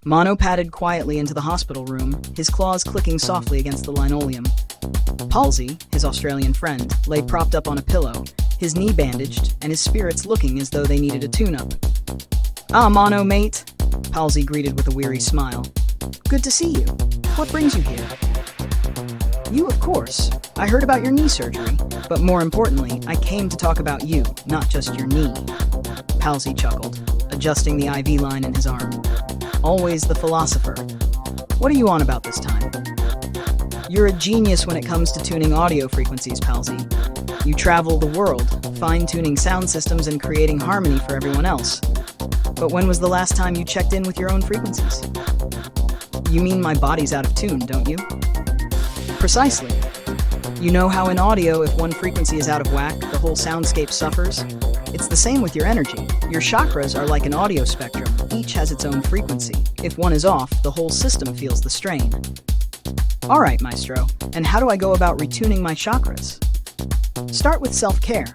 Mono padded quietly into the hospital room, his claws clicking softly against the linoleum. Palsy, his Australian friend, lay propped up on a pillow, his knee bandaged, and his spirits looking as though they needed a tune-up. "Ah, Mono, mate," Palsy greeted with a weary smile. "Good to see you. What brings you here?" "You, of course. I heard about your knee surgery, but more importantly, I came to talk about you, not just your knee." Palsy chuckled, adjusting the IV line in his arm. Always the philosopher. "What are you on about this time?" "You're a genius when it comes to tuning audio frequencies, Palsy. You travel the world, fine-tuning sound systems and creating harmony for everyone else. But when was the last time you checked in with your own frequencies?" "You mean my body's out of tune, don't you?" "Precisely. You know how in audio, if one frequency is out of whack, the whole soundscape suffers? It's the same with your energy. Your chakras are like an audio spectrum. Each has its own frequency. If one is off, the whole system feels the strain." "All right, Maestro. And how do I go about retuning my chakras?" "Start with self-care.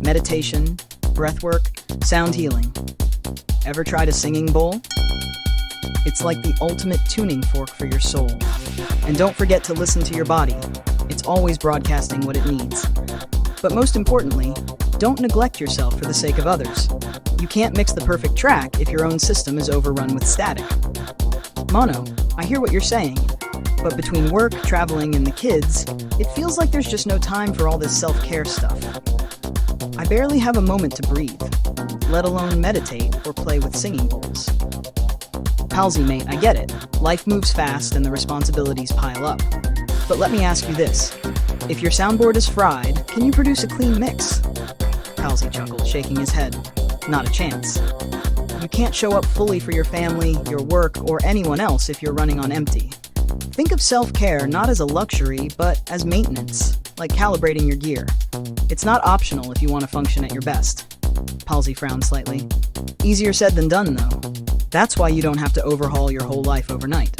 Meditation, breathwork, sound healing. Ever tried a singing bowl? It's like the ultimate tuning fork for your soul. And don't forget to listen to your body. It's always broadcasting what it needs. But most importantly, don't neglect yourself for the sake of others. You can't mix the perfect track if your own system is overrun with static." "Mono, I hear what you're saying. But between work, traveling, and the kids, it feels like there's just no time for all this self-care stuff. I barely have a moment to breathe, let alone meditate or play with singing bowls." "Palsy, mate, I get it. Life moves fast and the responsibilities pile up. But let me ask you this. If your soundboard is fried, can you produce a clean mix?" Palsy chuckled, shaking his head. "Not a chance. You can't show up fully for your family, your work, or anyone else if you're running on empty. Think of self-care not as a luxury, but as maintenance, like calibrating your gear. It's not optional if you want to function at your best." Palsy frowned slightly. "Easier said than done, though. That's why you don't have to overhaul your whole life overnight.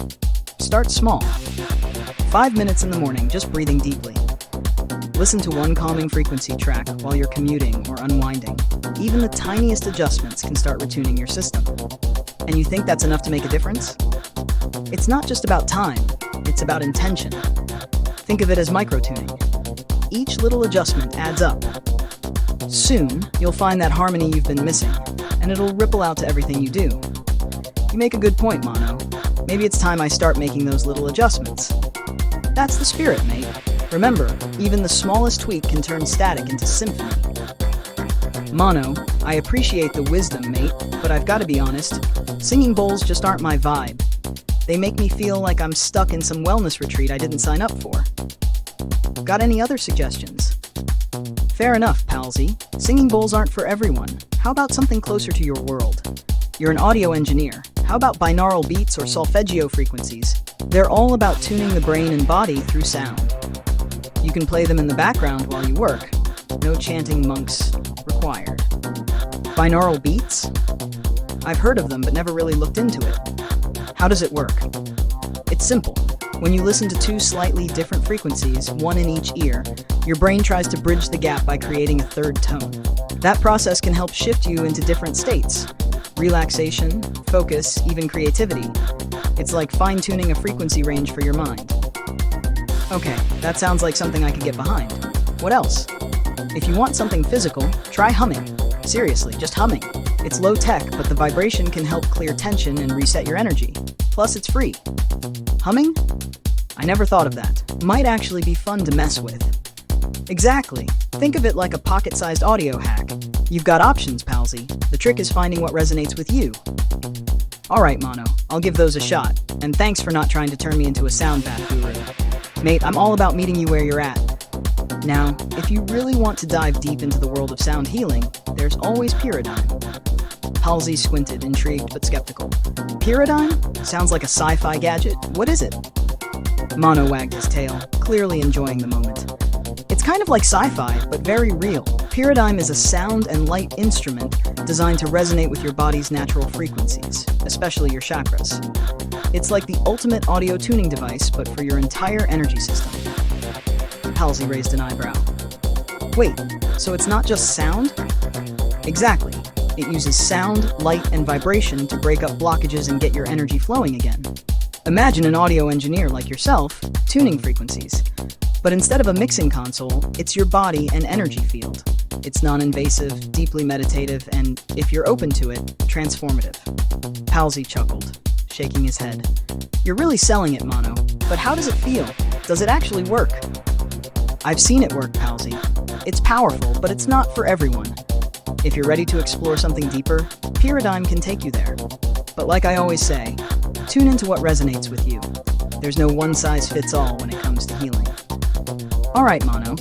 Start small. 5 minutes in the morning, just breathing deeply. Listen to one calming frequency track while you're commuting or unwinding. Even the tiniest adjustments can start retuning your system. And you think that's enough to make a difference? It's not just about time, it's about intention. Think of it as micro-tuning. Each little adjustment adds up. Soon, you'll find that harmony you've been missing, and it'll ripple out to everything you do. You make a good point, Mono. Maybe it's time I start making those little adjustments. That's the spirit, mate. Remember, even the smallest tweak can turn static into symphony." "Mono, I appreciate the wisdom, mate, but I've got to be honest, singing bowls just aren't my vibe. They make me feel like I'm stuck in some wellness retreat I didn't sign up for. Got any other suggestions?" "Fair enough, Palsy. Singing bowls aren't for everyone. How about something closer to your world? You're an audio engineer. How about binaural beats or solfeggio frequencies? They're all about tuning the brain and body through sound. You can play them in the background while you work. No chanting monks required." "Binaural beats? I've heard of them but never really looked into it. How does it work?" "It's simple. When you listen to two slightly different frequencies, one in each ear, your brain tries to bridge the gap by creating a third tone. That process can help shift you into different states. Relaxation, focus, even creativity. It's like fine-tuning a frequency range for your mind." "Okay, that sounds like something I could get behind. What else?" "If you want something physical, try humming. Seriously, just humming. It's low-tech, but the vibration can help clear tension and reset your energy. Plus, it's free." "Humming? I never thought of that. Might actually be fun to mess with." "Exactly. Think of it like a pocket-sized audio hack. You've got options, Palsy. The trick is finding what resonates with you." "All right, Mono. I'll give those a shot. And thanks for not trying to turn me into a sound bath guru. Mate, I'm all about meeting you where you're at. Now, if you really want to dive deep into the world of sound healing, there's always Pyridine." Palsy squinted, intrigued but skeptical. "Pyridine? Sounds like a sci-fi gadget. What is it?" Mono wagged his tail, clearly enjoying the moment. "It's kind of like sci-fi, but very real. Pyridine is a sound and light instrument designed to resonate with your body's natural frequencies, especially your chakras. It's like the ultimate audio tuning device, but for your entire energy system." Palsy raised an eyebrow. "Wait, so it's not just sound?" "Exactly. It uses sound, light, and vibration to break up blockages and get your energy flowing again. Imagine an audio engineer like yourself tuning frequencies. But instead of a mixing console, it's your body and energy field. It's non-invasive, deeply meditative, and, if you're open to it, transformative. Palsy chuckled, shaking his head. You're really selling it, Mono. But how does it feel? Does it actually work? I've seen it work, Palsy. It's powerful, but it's not for everyone. If you're ready to explore something deeper, Paradigm can take you there. But like I always say, tune into what resonates with you. There's no one-size-fits-all when it comes to healing. Alright, Mono.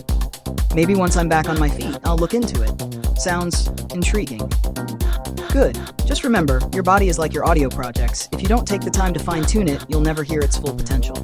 Maybe once I'm back on my feet, I'll look into it. Sounds intriguing. Good. Just remember, your body is like your audio projects. If you don't take the time to fine-tune it, you'll never hear its full potential.